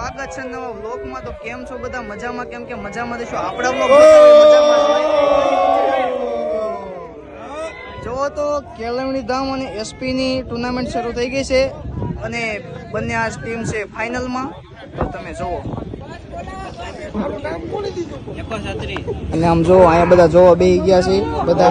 સ્વાગત છે નવા વ્લોગમાં। તો કેમ છો બધા? મજામાં? કેમ કે મજામાં દેશો આપણા વ્લોગ મજામાં જોવો તો કેળવણી ધામ અને એસપી ની ટુર્નામેન્ટ શરૂ થઈ ગઈ છે અને બંને આ ટીમ છે ફાઇનલમાં। તો તમે જોવો અને આમ જો અહીંયા બધા જોવા બેસી ગયા છે બધા।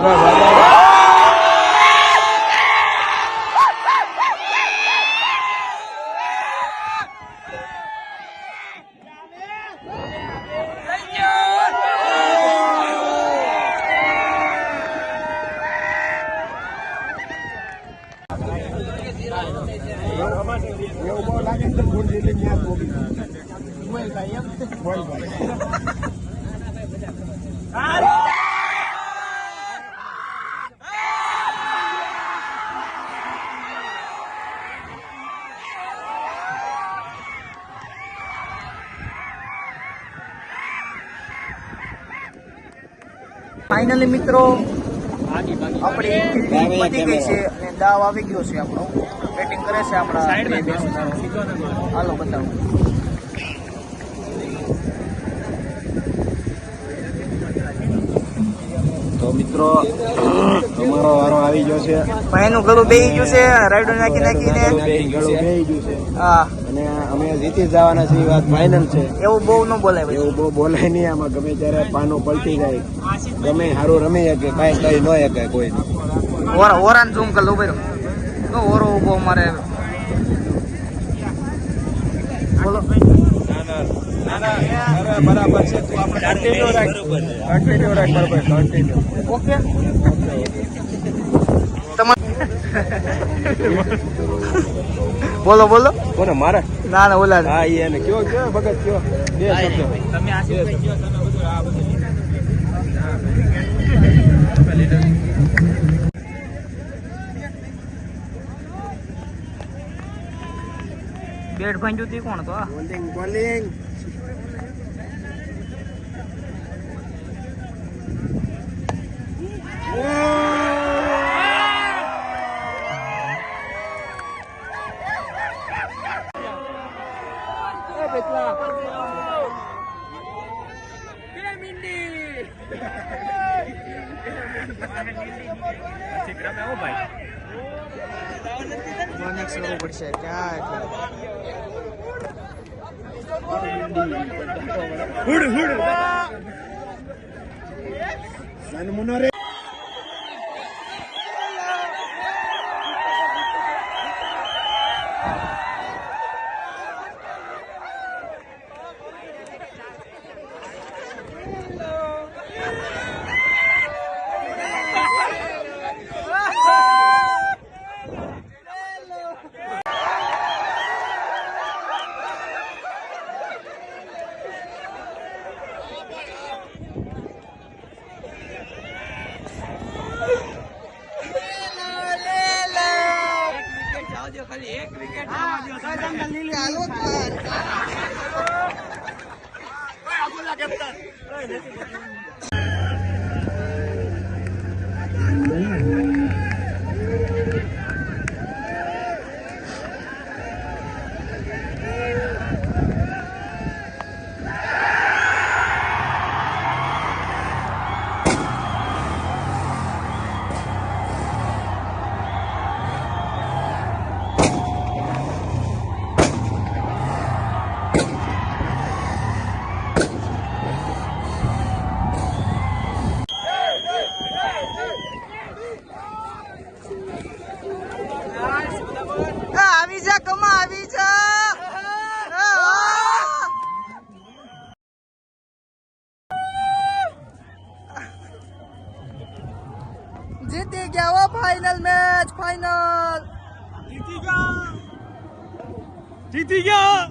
ફાઇનલી મિત્રો આપણી પતી ગઈ છે અને દાવ આવી ગયો છે આપણો। બેટિંગ કરે છે આપણા હાલો બતાવો। તો મિત્રો તમારો વારો આવી ગયો છે। ભાઈનું ગળું બેહી ગયું છે રાઈડો નાખીને ગળું બેહી ગયું છે। હા અને અમે જીતી જવાના છે, એ વાત ફાઇનલ છે। એવું બહુ ન બોલાય ભાઈ, એવું બહુ બોલાય નહીં આમાં। ગમે ત્યારે પાનું પલટી જાય, ગમે સારું રમી શકે, કાંઈ કઈ ન શકે કોઈ। ઓરાન ઝૂમ કર લો ભાઈ, તો ઓરો ઉભો મારે બોલો। બરાબર છે, કન્ટિન્યુ રાખ, બરાબર કન્ટિન્યુ। ઓકે બોલો બોલો કોને મારે? ના ના ઓલા હા એને કયો ભગત કયો બે શબ્દો તમે બેટ ભાંજ્યું તી કોણ તો આ બોલિંગ પડશે ક્યાં આવી જા કમા આવી જા જીતી ગયા હો ફાઇનલ મેચ ફાઇનલ જીતી ગયા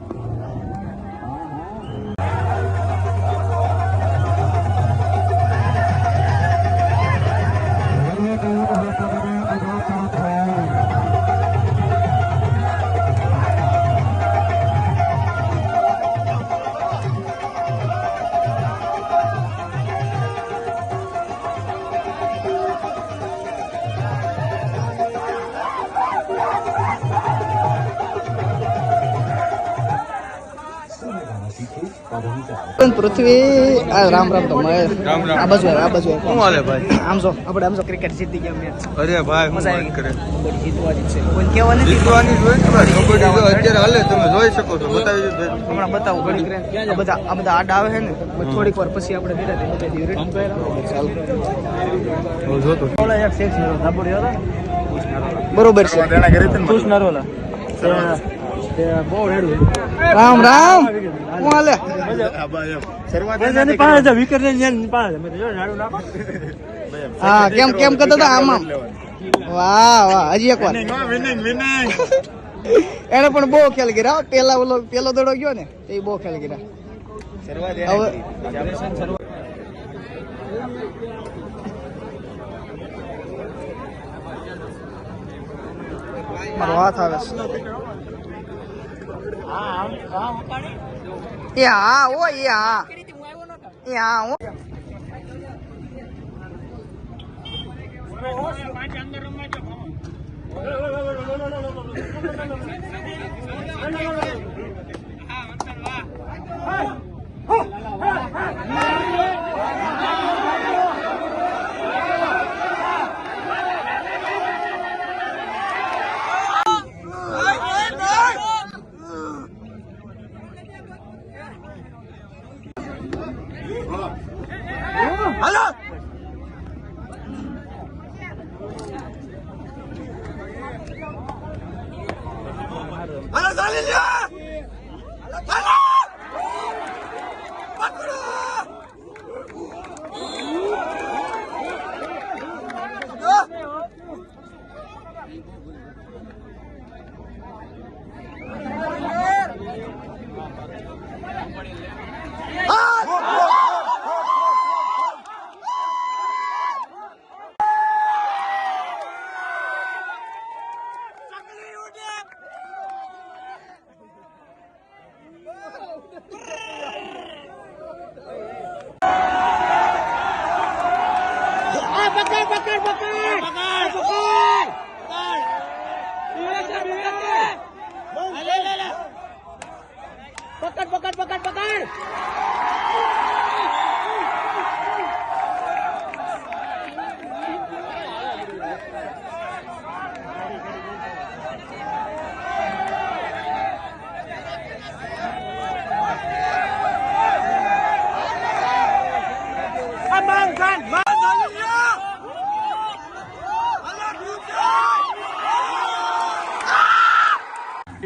પૃથ્વી રામ રામ તો મહેશ રામ રામ. આ બાજુ આ બાજુ શું હાલે ભાઈ? આમ જો આપણે આમ જો ક્રિકેટ જીતી ગયા મેચ અરે ભાઈ હું મજા વાત આવી કરે. કબડ્ડી જીતવાની છે કોઈ કહેવા નથી જીતવાની જ હોય ને ભાઈ. કબડ્ડી જો અત્યારે હાલે તમે જોઈ શકો છો. બતાવી દો ભાઈ. હમણાં બતાવું ઘડીક રહે. આ બધા આડા આવે છે ને પછી થોડીક વાર પછી આપણે ધીરે ધીરે બતાવી દઈએ. ચાલો હું જોતો. બરોબર છે રામ રામ હું હાલે હા કેમ કેમ કરતા હતા આમ આમ વાહ વાહ હજી એક વાર એને પણ બહુ ખેલ કર્યા પેલો દડો ગયો ને એ બહુ ખેલ કર્યા હવે મારો હાથ આવે છે એ હા ઓ એ હા એ હા હો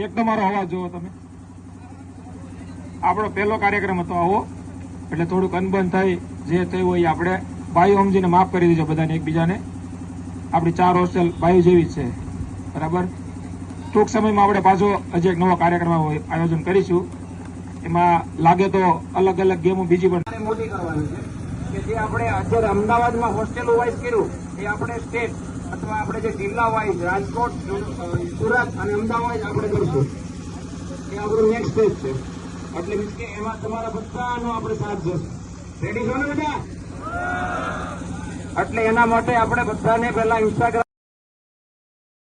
એક તમારો અવાજ જોવો તમે. આપણો પહેલો કાર્યક્રમ હતો આવો, એટલે થોડુંક અનબન થઈ જે થયું હોય એ આપણે ભાઈઓ સમજીને માફ કરી દીધો બધાને એકબીજાને. આપણી 4 હોસ્ટેલ ભાઈઓ જેવી જ છે, બરાબર. ટૂંક સમયમાં આપણે પાછો હજી એક નવો કાર્યક્રમ આયોજન કરીશું. એમાં લાગે તો અલગ અલગ ગેમો બીજી પણ મોટી કરવાની છે કે જે આપણે અત્યારે અમદાવાદમાં હોસ્ટેલો વાઇઝ કર્યું એ આપણે સ્ટેટ અથવા આપણે જે જિલ્લા વાઇઝ રાજકોટ, સુરત અને અમદાવાદ આપણે કરીશું. એ આપણું નેક્સ્ટ સ્ટેજ છે. એટલે મીન્સ કે એમાં તમારા બધાનો આપણે સાથ જશે. રેડી છો ને બધા? એટલે એના માટે આપણે બધાને પહેલા ઇન્સ્ટાગ્રામ